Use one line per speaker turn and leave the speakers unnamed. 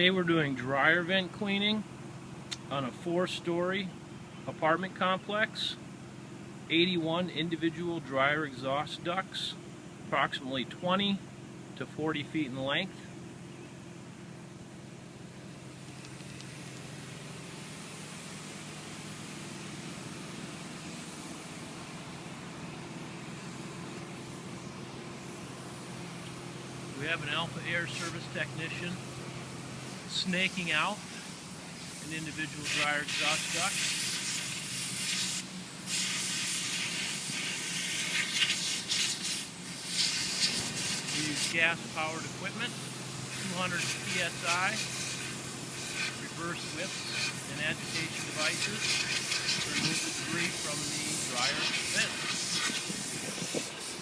Today we're doing dryer vent cleaning on a 4-story apartment complex. 81 individual dryer exhaust ducts, approximately 20 to 40 feet in length. We have an Alpha Air service technician snaking out an individual dryer exhaust duct. We use gas-powered equipment, 200 psi, reverse whips, and agitation devices to remove the debris from the dryer vent.